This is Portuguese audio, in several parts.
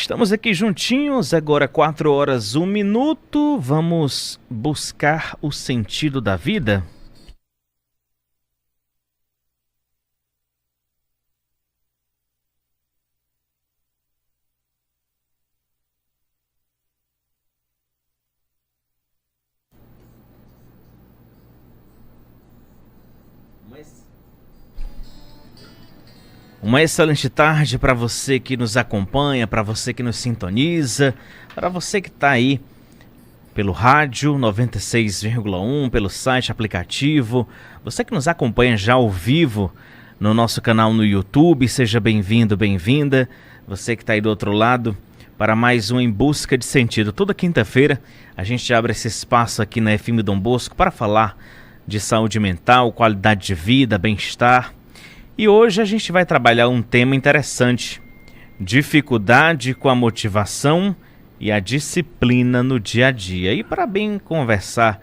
Estamos aqui juntinhos, agora 4 horas 1 minuto. Vamos buscar o sentido da vida? Uma excelente tarde para você que nos acompanha, para você que nos sintoniza, para você que está aí pelo rádio 96,1, pelo site, aplicativo, você que nos acompanha já ao vivo no nosso canal no YouTube, seja bem-vindo, bem-vinda. Você que está aí do outro lado para mais um Em Busca de Sentido. Toda quinta-feira a gente abre esse espaço aqui na FM Dom Bosco para falar de saúde mental, qualidade de vida, bem-estar. E hoje a gente vai trabalhar um tema interessante: dificuldade com a motivação e a disciplina no dia a dia. E para bem conversar,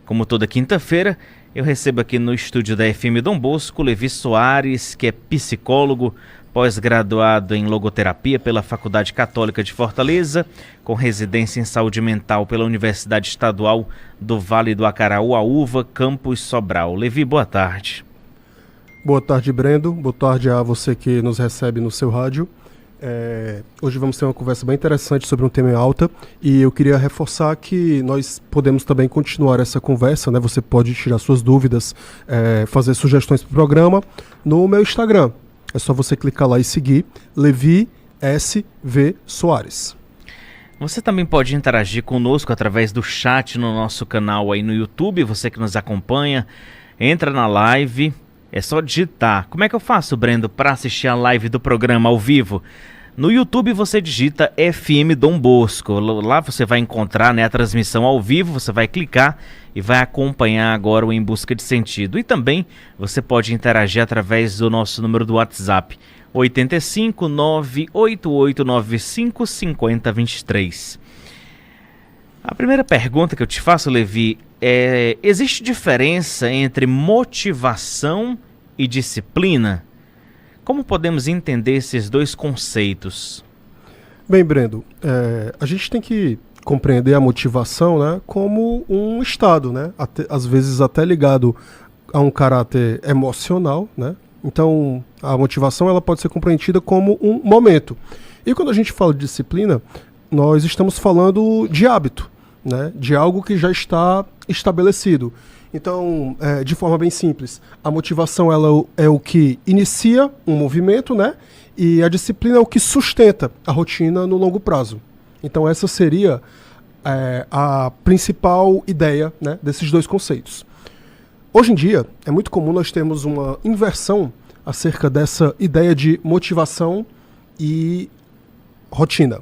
como toda quinta-feira, eu recebo aqui no estúdio da FM Dom Bosco Levi Soares, que é psicólogo, pós-graduado em logoterapia pela Faculdade Católica de Fortaleza, com residência em saúde mental pela Universidade Estadual do Vale do Acaraú, UVA, Campus Sobral. Levi, boa tarde. Boa tarde, Brendo. Boa tarde a você que nos recebe no seu rádio. Hoje vamos ter uma conversa bem interessante sobre um tema em alta e eu queria reforçar que nós podemos também continuar essa conversa, né? Você pode tirar suas dúvidas, fazer sugestões para o programa no meu Instagram. É só você clicar lá e seguir, Levi SV Soares. Você também pode interagir conosco através do chat no nosso canal aí no YouTube. Você que nos acompanha, entra na live. É só digitar. Como é que eu faço, Brendo, para assistir a live do programa ao vivo? No YouTube você digita FM Dom Bosco. Lá você vai encontrar, né, a transmissão ao vivo. Você vai clicar e vai acompanhar agora o Em Busca de Sentido. E também você pode interagir através do nosso número do WhatsApp, 85 98895 5023. A primeira pergunta que eu te faço, Levi, existe diferença entre motivação e disciplina? Como podemos entender esses dois conceitos? Bem, Brendo, a gente tem que compreender a motivação, né, como um estado, né, às vezes até ligado a um caráter emocional, né? Então, a motivação ela pode ser compreendida como um momento. E quando a gente fala de disciplina, nós estamos falando de hábito, né, de algo que já está estabelecido. Então, de forma bem simples, a motivação ela é o que inicia um movimento, né, e a disciplina é o que sustenta a rotina no longo prazo. Então, essa seria a principal ideia, né, desses dois conceitos. Hoje em dia, é muito comum nós termos uma inversão acerca dessa ideia de motivação e rotina,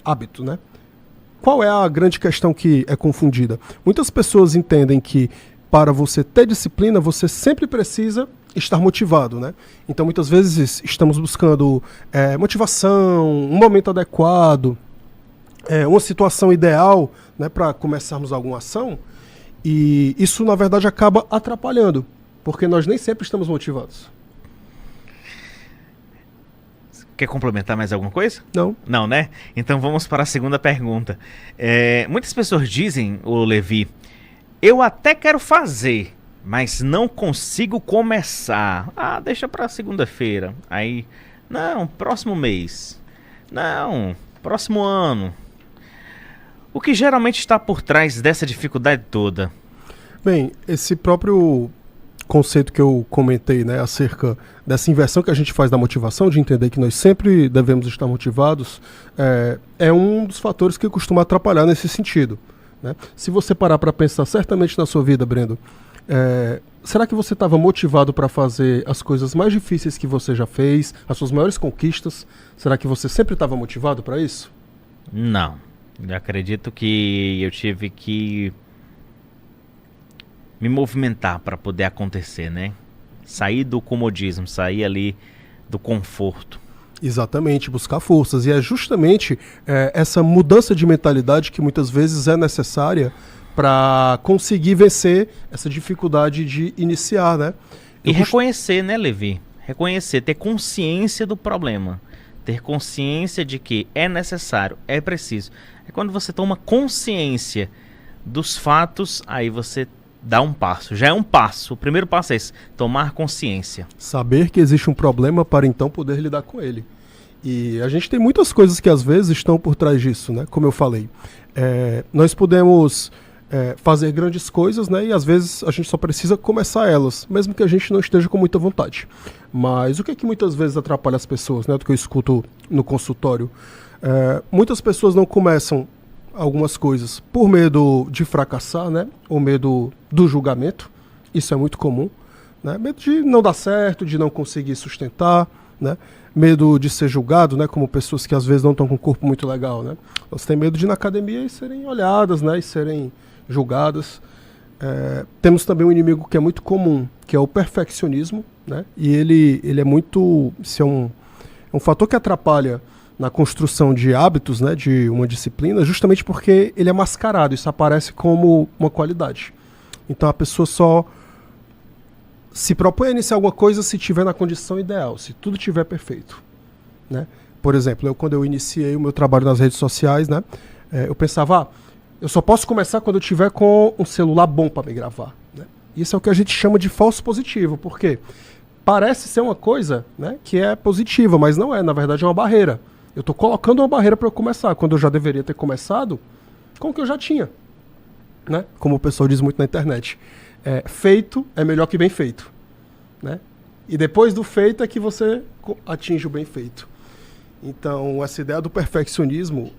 hábito, né? Qual é a grande questão que é confundida? Muitas pessoas entendem que para você ter disciplina, você sempre precisa estar motivado, né? Então, muitas vezes, estamos buscando motivação, um momento adequado, uma situação ideal, né, para começarmos alguma ação, e isso, na verdade, acaba atrapalhando, porque nós nem sempre estamos motivados. Quer complementar mais alguma coisa? Não. Não, né? Então vamos para a segunda pergunta. Muitas pessoas dizem, ô Levi, eu até quero fazer, mas não consigo começar. Deixa para segunda-feira. Aí, não, próximo mês. Não, próximo ano. O que geralmente está por trás dessa dificuldade toda? Bem, esse próprio conceito que eu comentei, né, acerca dessa inversão que a gente faz da motivação, de entender que nós sempre devemos estar motivados, é um dos fatores que costuma atrapalhar nesse sentido, né? Se você parar para pensar certamente na sua vida, Brendo, será que você estava motivado para fazer as coisas mais difíceis que você já fez, as suas maiores conquistas? Será que você sempre estava motivado para isso? Não. Eu acredito que eu tive que me movimentar para poder acontecer, né? Sair do comodismo, sair ali do conforto. Exatamente, buscar forças. E é justamente essa mudança de mentalidade que muitas vezes é necessária para conseguir vencer essa dificuldade de iniciar, né? E reconhecer, né, Levi? Reconhecer, ter consciência do problema. ter consciência de que é necessário, é preciso. É quando você toma consciência dos fatos, aí você dá um passo. Já é um passo. O primeiro passo é esse, tomar consciência. Saber que existe um problema para então poder lidar com ele. E a gente tem muitas coisas que às vezes estão por trás disso, né? Como eu falei. Nós podemos fazer grandes coisas, né? E às vezes a gente só precisa começar elas, mesmo que a gente não esteja com muita vontade. Mas o que é que muitas vezes atrapalha as pessoas, né? Do que eu escuto no consultório. Muitas pessoas não começam algumas coisas por medo de fracassar, né? Ou medo do julgamento. Isso é muito comum, né? Medo de não dar certo, de não conseguir sustentar, né? Medo de ser julgado, né? Como pessoas que às vezes não estão com um corpo muito legal, né? Elas têm medo de ir na academia e serem olhadas, né? E serem julgadas. Temos também um inimigo que é muito comum, que é o perfeccionismo, né? E ele é muito... Isso é um fator que atrapalha na construção de hábitos, né? De uma disciplina, justamente porque ele é mascarado. Isso aparece como uma qualidade. Então a pessoa só se propõe a iniciar alguma coisa se estiver na condição ideal, se tudo estiver perfeito, né? Por exemplo, quando eu iniciei o meu trabalho nas redes sociais, né? Eu pensava, eu só posso começar quando eu tiver com um celular bom para me gravar, né? Isso é o que a gente chama de falso positivo, porque parece ser uma coisa, né, que é positiva, mas não é, na verdade é uma barreira. Eu estou colocando uma barreira para eu começar, quando eu já deveria ter começado com o que eu já tinha, né? Como o pessoal diz muito na internet. Feito é melhor que bem feito, né? E depois do feito é que você atinge o bem feito. Então, essa ideia do perfeccionismo,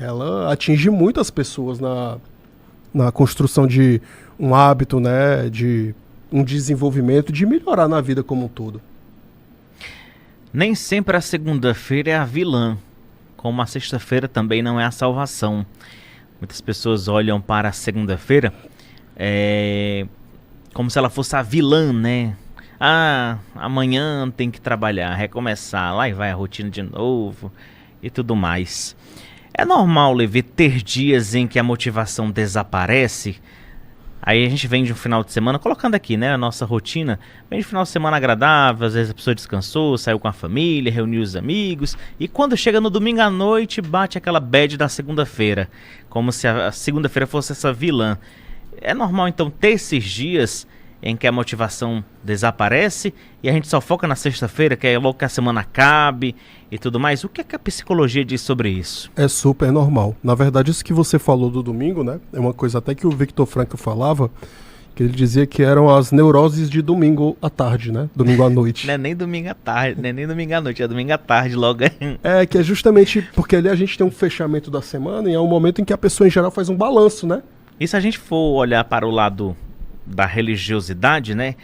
ela atinge muitas pessoas na construção de um hábito, né? De um desenvolvimento, de melhorar na vida como um todo. Nem sempre a segunda-feira é a vilã, como a sexta-feira também não é a salvação. Muitas pessoas olham para a segunda-feira como se ela fosse a vilã, né? Amanhã tem que trabalhar, recomeçar, lá e vai a rotina de novo e tudo mais. É normal, Levi, ter dias em que a motivação desaparece. Aí a gente vem de um final de semana, colocando aqui, né, a nossa rotina, vem de um final de semana agradável, às vezes a pessoa descansou, saiu com a família, reuniu os amigos, e quando chega no domingo à noite, bate aquela bad da segunda-feira, como se a segunda-feira fosse essa vilã. É normal, então, ter esses dias em que a motivação desaparece e a gente só foca na sexta-feira, que é logo que a semana acabe e tudo mais. O que é que a psicologia diz sobre isso? É super normal. Na verdade, isso que você falou do domingo, né? É uma coisa até que o Viktor Frankl falava, que ele dizia que eram as neuroses de domingo à tarde, né? Domingo à noite. Não é nem domingo à tarde, não é nem domingo à noite, é domingo à tarde logo. Que é justamente porque ali a gente tem um fechamento da semana e é um momento em que a pessoa em geral faz um balanço, né? E se a gente for olhar para o lado da religiosidade, né?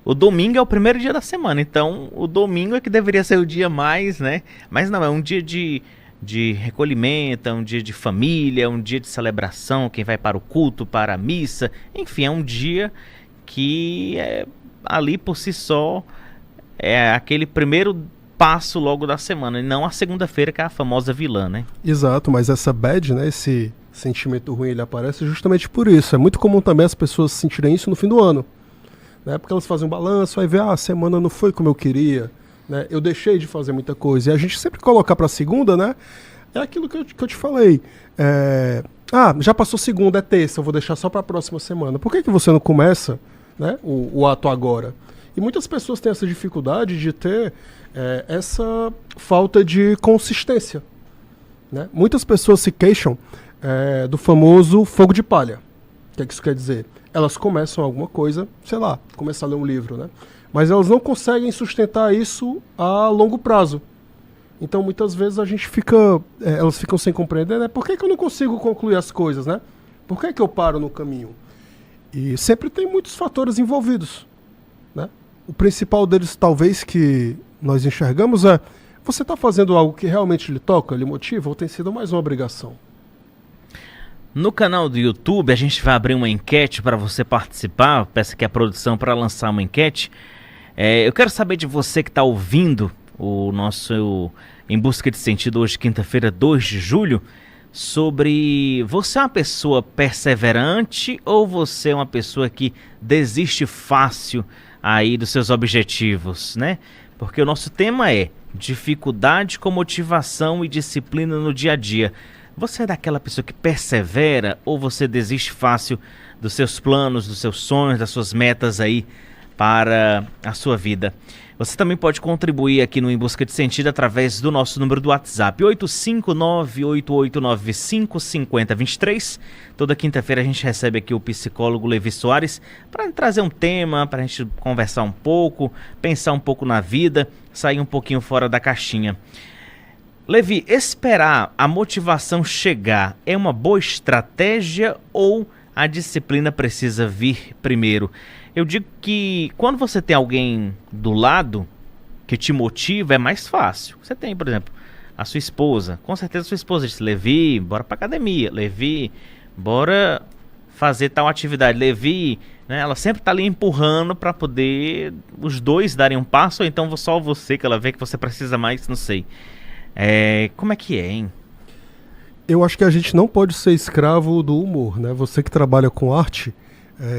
O domingo é o primeiro dia da semana, então o domingo é que deveria ser o dia mais, né? Mas não, é um dia de recolhimento, é um dia de família, é um dia de celebração, quem vai para o culto, para a missa, enfim, é um dia que ali por si só é aquele primeiro passo logo da semana, e não a segunda-feira que é a famosa vilã, né? Exato, mas essa bad, né, esse sentimento ruim, ele aparece justamente por isso. É muito comum também as pessoas sentirem isso no fim do ano, né? Porque elas fazem um balanço, aí vê, a semana não foi como eu queria, né? Eu deixei de fazer muita coisa. E a gente sempre colocar para segunda, né? É aquilo que eu te falei. Já passou segunda, é terça, eu vou deixar só para a próxima semana. Por que você não começa, né, o ato agora? E muitas pessoas têm essa dificuldade de ter essa falta de consistência, né? Muitas pessoas se queixam do famoso fogo de palha. O que é que isso quer dizer? Elas começam alguma coisa, sei lá, começar a ler um livro, né? Mas elas não conseguem sustentar isso a longo prazo. Então, muitas vezes a gente elas ficam sem compreender, né? Por que eu não consigo concluir as coisas, né? Por que eu paro no caminho? E sempre tem muitos fatores envolvidos, né? O principal deles, talvez, que nós enxergamos você está fazendo algo que realmente lhe toca, lhe motiva, ou tem sido mais uma obrigação? No canal do YouTube, a gente vai abrir uma enquete para você participar. Peço aqui a produção para lançar uma enquete. Eu quero saber de você que está ouvindo o nosso Em Busca de Sentido hoje, quinta-feira, 2 de julho, sobre você é uma pessoa perseverante ou você é uma pessoa que desiste fácil aí dos seus objetivos, né? Porque o nosso tema é dificuldade com motivação e disciplina no dia a dia. Você é daquela pessoa que persevera ou você desiste fácil dos seus planos, dos seus sonhos, das suas metas aí para a sua vida? Você também pode contribuir aqui no Em Busca de Sentido através do nosso número do WhatsApp, 859-8895-5023. Toda quinta-feira a gente recebe aqui o psicólogo Levi Soares para trazer um tema, para a gente conversar um pouco, pensar um pouco na vida, sair um pouquinho fora da caixinha. Levi, esperar a motivação chegar é uma boa estratégia ou a disciplina precisa vir primeiro? Eu digo que quando você tem alguém do lado que te motiva, é mais fácil. Você tem, por exemplo, a sua esposa. Com certeza a sua esposa disse, Levi, bora pra academia. Levi, bora fazer tal atividade. Levi, né, ela sempre tá ali empurrando para poder os dois darem um passo, ou então só você, que ela vê que você precisa mais, não sei. Como é que é, hein? Eu acho que a gente não pode ser escravo do humor, né? Você que trabalha com arte,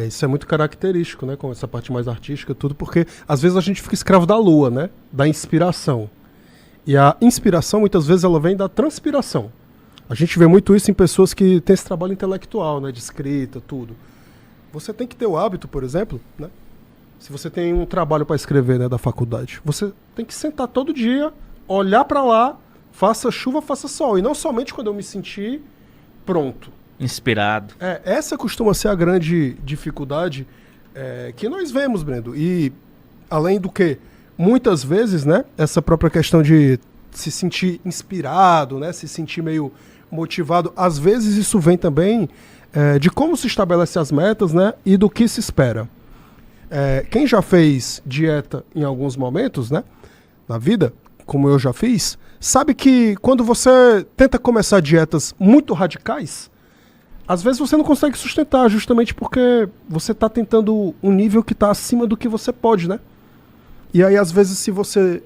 isso é muito característico, né? Com essa parte mais artística, tudo, porque às vezes a gente fica escravo da lua, né? Da inspiração. E a inspiração, muitas vezes, ela vem da transpiração. A gente vê muito isso em pessoas que têm esse trabalho intelectual, né? De escrita, tudo. Você tem que ter o hábito, por exemplo, né? Se você tem um trabalho para escrever, né, da faculdade, você tem que sentar todo dia, olhar para lá, faça chuva, faça sol. E não somente quando eu me sentir pronto. Inspirado. Essa costuma ser a grande dificuldade que nós vemos, Brendo. E, além do que, muitas vezes, né, essa própria questão de se sentir inspirado, né, se sentir meio motivado, às vezes isso vem também de como se estabelece as metas, né, e do que se espera. Quem já fez dieta em alguns momentos, né, na vida, como eu já fiz, sabe que quando você tenta começar dietas muito radicais, às vezes você não consegue sustentar, justamente porque você está tentando um nível que está acima do que você pode, né? E aí, às vezes, se você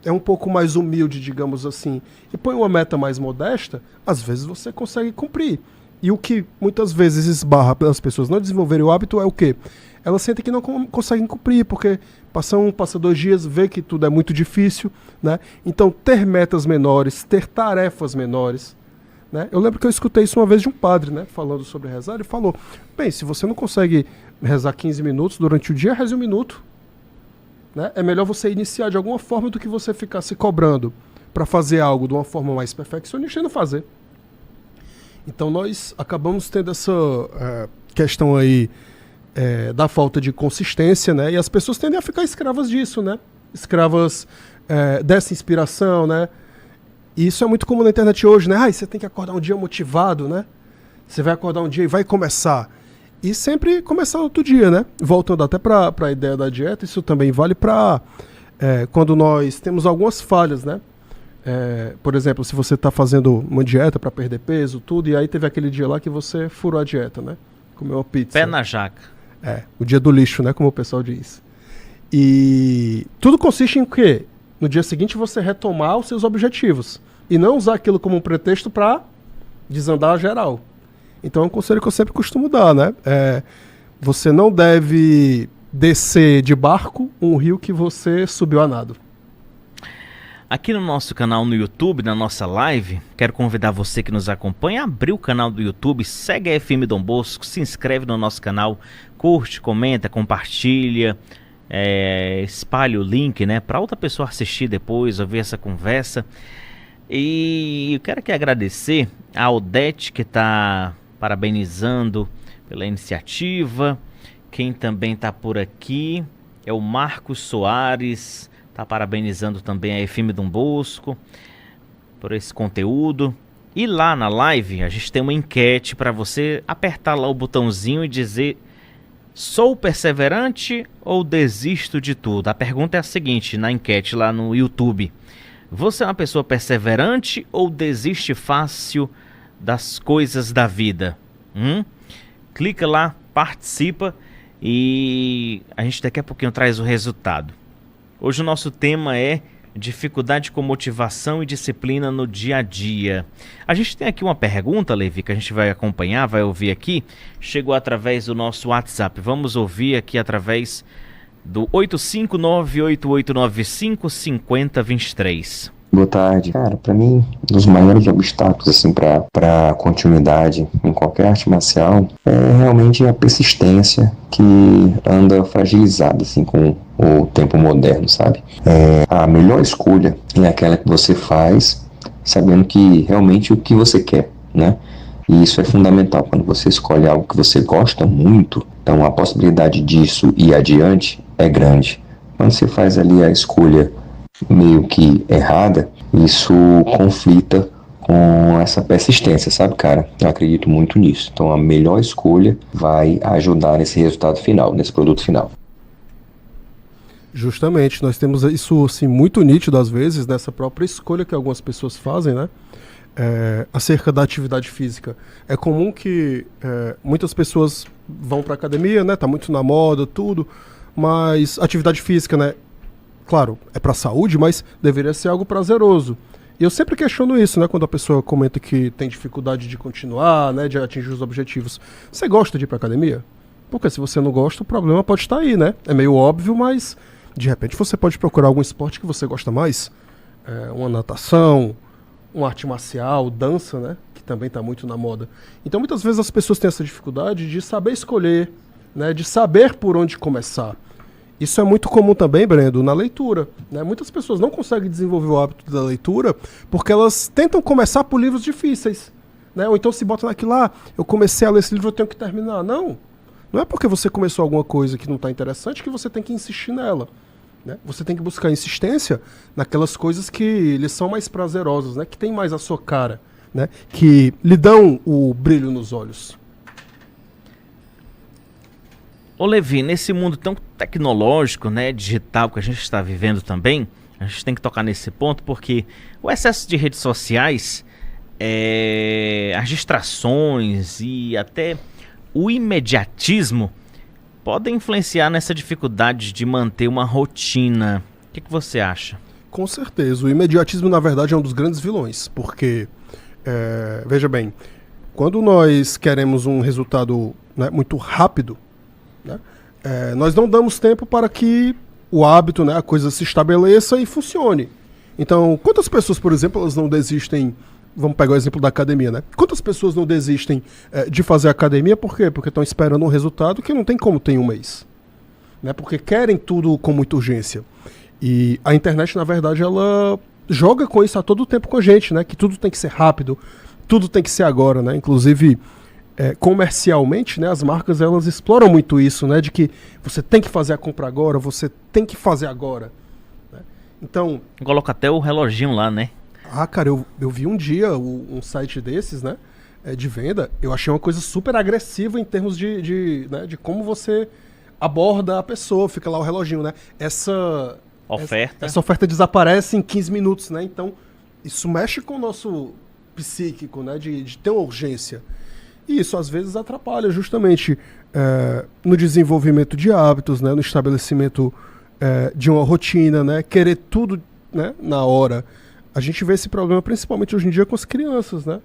é um pouco mais humilde, digamos assim, e põe uma meta mais modesta, às vezes você consegue cumprir. E o que muitas vezes esbarra pelas pessoas não desenvolverem o hábito é o quê? Elas sentem que não conseguem cumprir, porque passa 2 dias, vê que tudo é muito difícil, né? Então, ter metas menores, ter tarefas menores, né? Eu lembro que eu escutei isso uma vez de um padre, né, falando sobre rezar. Ele falou, bem, se você não consegue rezar 15 minutos durante o dia, reze 1 minuto. Né? É melhor você iniciar de alguma forma do que você ficar se cobrando para fazer algo de uma forma mais perfeccionista e não fazer. Então nós acabamos tendo essa questão aí da falta de consistência, né? E as pessoas tendem a ficar escravas disso, né? Escravas dessa inspiração, né? E isso é muito comum na internet hoje, né? Você tem que acordar um dia motivado, né? Você vai acordar um dia e vai começar. E sempre começar outro dia, né? Voltando até para a ideia da dieta, isso também vale para quando nós temos algumas falhas, né? Por exemplo, se você está fazendo uma dieta para perder peso, tudo, e aí teve aquele dia lá que você furou a dieta, né? Comeu uma pizza. Pé na jaca. O dia do lixo, né? Como o pessoal diz. E tudo consiste em quê? No dia seguinte você retomar os seus objetivos e não usar aquilo como um pretexto para desandar a geral. Então é um conselho que eu sempre costumo dar, né? Você não deve descer de barco um rio que você subiu a nado. Aqui no nosso canal no YouTube, na nossa live, quero convidar você que nos acompanha a abrir o canal do YouTube, segue a FM Dom Bosco, se inscreve no nosso canal, curte, comenta, compartilha, espalhe o link, né, para outra pessoa assistir depois, ouvir essa conversa. E eu quero aqui agradecer a Odete, que está parabenizando pela iniciativa. Quem também está por aqui é o Marcos Soares, está parabenizando também a FM Dom Bosco por esse conteúdo. E lá na live a gente tem uma enquete para você apertar lá o botãozinho e dizer: sou perseverante ou desisto de tudo? A pergunta é a seguinte, na enquete lá no YouTube: você é uma pessoa perseverante ou desiste fácil das coisas da vida? Clica lá, participa e a gente daqui a pouquinho traz o resultado. Hoje o nosso tema é dificuldade com motivação e disciplina no dia a dia. A gente tem aqui uma pergunta, Levi, que a gente vai acompanhar, vai ouvir aqui. Chegou através do nosso WhatsApp. Vamos ouvir aqui através do 85988955023. Boa tarde. Cara, pra mim, um dos maiores obstáculos, assim, pra continuidade em qualquer arte marcial é realmente a persistência que anda fragilizada, assim, com o tempo moderno, sabe? A melhor escolha é aquela que você faz sabendo que realmente o que você quer, né? E isso é fundamental. Quando você escolhe algo que você gosta muito, então a possibilidade disso ir adiante é grande. Quando você faz ali a escolha meio que errada, isso conflita com essa persistência, sabe, cara? Eu acredito muito nisso. Então a melhor escolha vai ajudar nesse resultado final, nesse produto final. Justamente, nós temos isso assim, muito nítido às vezes nessa própria escolha que algumas pessoas fazem, né? Acerca da atividade física. É comum que muitas pessoas vão para academia, né? Tá muito na moda, tudo, mas atividade física, né? Claro, é para a saúde, mas deveria ser algo prazeroso. E eu sempre questiono isso, né? Quando a pessoa comenta que tem dificuldade de continuar, né? De atingir os objetivos. Você gosta de ir para academia? Porque se você não gosta, o problema pode estar aí, né? É meio óbvio, mas de repente você pode procurar algum esporte que você gosta mais. Uma natação, uma arte marcial, dança, né? Que também está muito na moda. Então muitas vezes as pessoas têm essa dificuldade de saber escolher, né? De saber por onde começar. Isso é muito comum também, Brendo, na leitura, né? Muitas pessoas não conseguem desenvolver o hábito da leitura porque elas tentam começar por livros difíceis, né? Ou então se bota naquilo lá, eu comecei a ler esse livro, eu tenho que terminar. Não é porque você começou alguma coisa que não está interessante que você tem que insistir nela, né? Você tem que buscar insistência naquelas coisas que lhe são mais prazerosas, né? Que tem mais a sua cara, né? Que lhe dão o brilho nos olhos. Ô Levi, nesse mundo tão tecnológico, né, digital que a gente está vivendo também, a gente tem que tocar nesse ponto porque o excesso de redes sociais, as distrações e até o imediatismo podem influenciar nessa dificuldade de manter uma rotina. O que você acha? Com certeza. O imediatismo, na verdade, é um dos grandes vilões, porque, veja bem, quando nós queremos um resultado, né, muito rápido, né, nós não damos tempo para que o hábito, né, a coisa se estabeleça e funcione. Então, quantas pessoas, por exemplo, elas não desistem, vamos pegar o exemplo da academia, né? Quantas pessoas não desistem de fazer academia, por quê? Porque estão esperando um resultado que não tem como ter em um mês, né? Porque querem tudo com muita urgência. E a internet, na verdade, ela joga com isso a todo tempo com a gente, né? Que tudo tem que ser rápido, tudo tem que ser agora, né? Inclusive, comercialmente, né, as marcas elas exploram muito isso, né, de que você tem que fazer a compra agora, você tem que fazer agora, né? Então, coloca até o reloginho lá, né? Cara, eu vi um dia um site desses, né, de venda. Eu achei uma coisa super agressiva em termos né, de como você aborda a pessoa. Fica lá o reloginho, né? Essa oferta desaparece em 15 minutos, né? Então, isso mexe com o nosso psíquico, né, de ter uma urgência. E isso às vezes atrapalha justamente no desenvolvimento de hábitos, né, no estabelecimento de uma rotina, né, querer tudo, né, na hora. A gente vê esse problema principalmente hoje em dia com as crianças, né,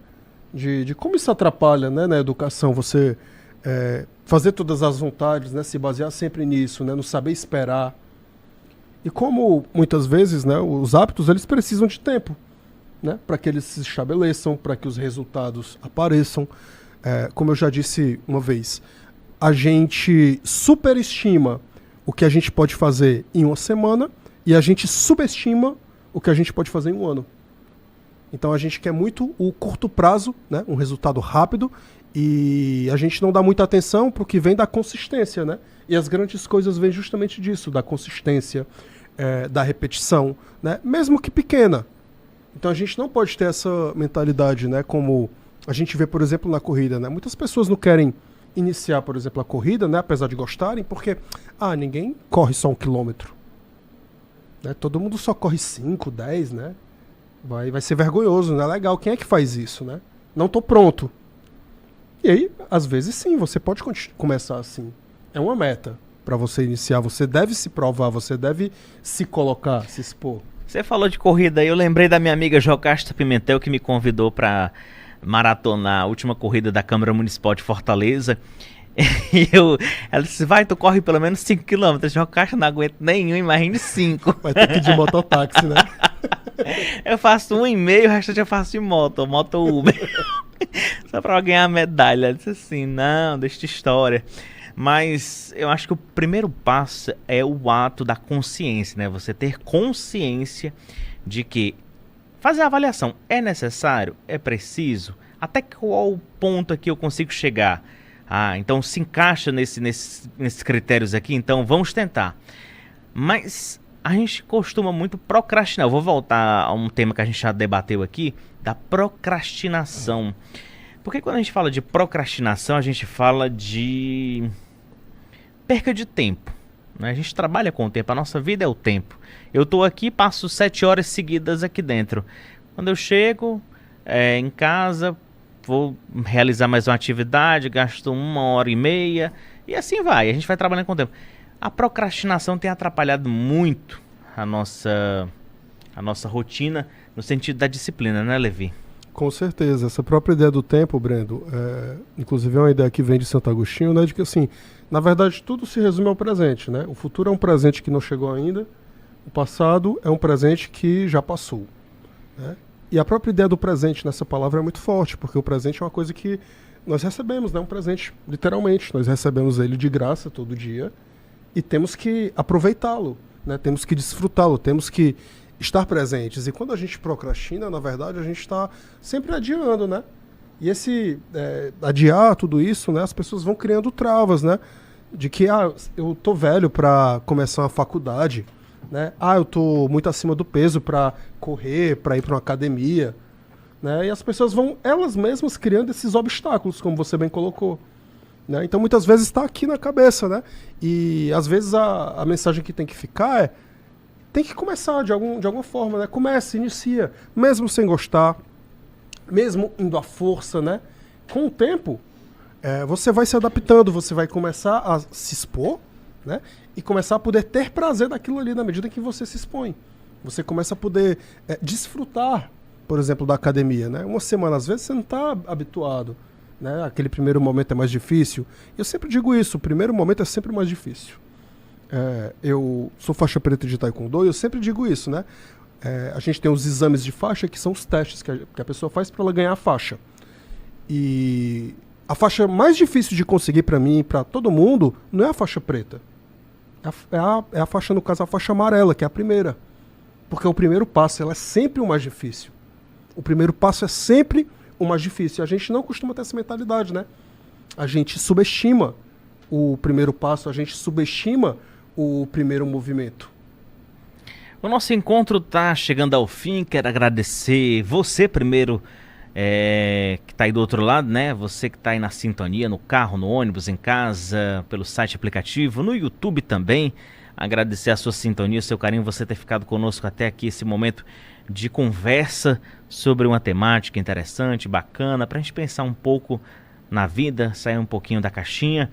de como isso atrapalha, né, na educação, você fazer todas as vontades, né, se basear sempre nisso, né, no saber esperar. E como muitas vezes, né, os hábitos eles precisam de tempo, né, para que eles se estabeleçam, para que os resultados apareçam. Como eu já disse uma vez, a gente superestima o que a gente pode fazer em uma semana e a gente subestima o que a gente pode fazer em um ano. Então a gente quer muito o curto prazo, né, um resultado rápido, e a gente não dá muita atenção para o que vem da consistência, né? E as grandes coisas vêm justamente disso, da consistência, da repetição, né, mesmo que pequena. Então a gente não pode ter essa mentalidade, né, como a gente vê, por exemplo, na corrida, né? Muitas pessoas não querem iniciar, por exemplo, a corrida, né? Apesar de gostarem, porque ninguém corre só 1 quilômetro. Né? Todo mundo só corre 5, 10, né? Vai ser vergonhoso, não é legal. Quem é que faz isso, né? Não tô pronto. E aí, às vezes sim, você pode começar assim. É uma meta para você iniciar. Você deve se provar, você deve se colocar, se expor. Você falou de corrida aí, eu lembrei da minha amiga Jocasta Pimentel, que me convidou para maratonar a última corrida da Câmara Municipal de Fortaleza. Ela disse, vai, tu corre pelo menos 5 km. Já o caixa não aguento nenhum, imagine 5. Vai ter que ir de mototáxi, né? Eu faço 1,5, o resto eu faço de moto Uber. Só pra ganhar a medalha. Ela disse assim, não, deixa de história. Mas eu acho que o primeiro passo é o ato da consciência, né? Você ter consciência de que fazer a avaliação é necessário, é preciso, até qual ponto aqui eu consigo chegar. Então se encaixa nesses critérios aqui, então vamos tentar. Mas a gente costuma muito procrastinar. Eu vou voltar a um tema que a gente já debateu aqui, da procrastinação. Porque quando a gente fala de procrastinação, a gente fala de perca de tempo, né? A gente trabalha com o tempo, a nossa vida é o tempo. Eu estou aqui, passo 7 horas seguidas aqui dentro. Quando eu chego em casa, vou realizar mais uma atividade, gasto 1h30 e assim vai. A gente vai trabalhando com o tempo. A procrastinação tem atrapalhado muito a nossa rotina no sentido da disciplina, né, Levi? Com certeza. Essa própria ideia do tempo, Brendo, inclusive é uma ideia que vem de Santo Agostinho, né, de que assim, na verdade tudo se resume ao presente, né? O futuro é um presente que não chegou ainda, o passado é um presente que já passou, né? E a própria ideia do presente nessa palavra é muito forte, porque o presente é uma coisa que nós recebemos, né? Um presente, literalmente. Nós recebemos ele de graça todo dia e temos que aproveitá-lo, né? Temos que desfrutá-lo, temos que estar presentes. E quando a gente procrastina, na verdade, a gente está sempre adiando, né? E esse adiar tudo isso, né? As pessoas vão criando travas, né? De que, eu tô velho para começar uma faculdade, né? Eu tô muito acima do peso para correr, para ir para uma academia, né? E as pessoas vão, elas mesmas, criando esses obstáculos, como você bem colocou, né? Então, muitas vezes está aqui na cabeça, né? E, às vezes, a mensagem que tem que ficar tem que começar de alguma forma, né? Comece, inicia, mesmo sem gostar, mesmo indo à força, né? Com o tempo, você vai se adaptando, você vai começar a se expor, né? E começar a poder ter prazer daquilo ali na medida que você se expõe. Você começa a poder desfrutar, por exemplo, da academia, né? Uma semana, às vezes, você não está habituado, né? Aquele primeiro momento é mais difícil. Eu sempre digo isso, o primeiro momento é sempre mais difícil. Eu sou faixa preta de Taekwondo e eu sempre digo isso, né? A gente tem os exames de faixa, que são os testes que a pessoa faz para ela ganhar a faixa. E a faixa mais difícil de conseguir para mim e para todo mundo não é a faixa preta. É a faixa, no caso, a faixa amarela, que é a primeira. Porque o primeiro passo ela é sempre o mais difícil. O primeiro passo é sempre o mais difícil. E a gente não costuma ter essa mentalidade, né? A gente subestima o primeiro passo, a gente subestima o primeiro movimento. O nosso encontro está chegando ao fim. Quero agradecer você primeiro, que está aí do outro lado, né? Você que está aí na sintonia, no carro, no ônibus, em casa, pelo site aplicativo, no YouTube também. Agradecer a sua sintonia, o seu carinho, você ter ficado conosco até aqui, esse momento de conversa sobre uma temática interessante, bacana, para a gente pensar um pouco na vida, sair um pouquinho da caixinha.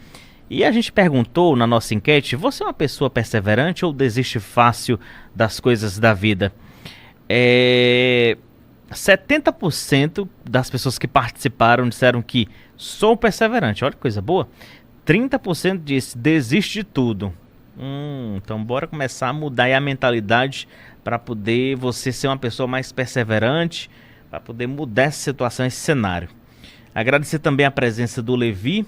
E a gente perguntou na nossa enquete, você é uma pessoa perseverante ou desiste fácil das coisas da vida? 70% das pessoas que participaram disseram que sou perseverante, olha que coisa boa. 30% disse desiste de tudo. Então bora começar a mudar aí a mentalidade para poder você ser uma pessoa mais perseverante, para poder mudar essa situação, esse cenário. Agradecer também a presença do Levi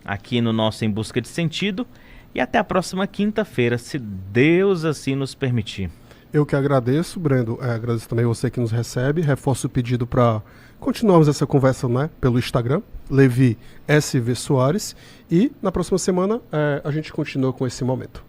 aqui no nosso Em Busca de Sentido e até a próxima quinta-feira, se Deus assim nos permitir. Eu que agradeço, Brendo, agradeço também você que nos recebe, reforço o pedido para continuarmos essa conversa, né, pelo Instagram, Levi SV Soares, e na próxima semana a gente continua com esse momento.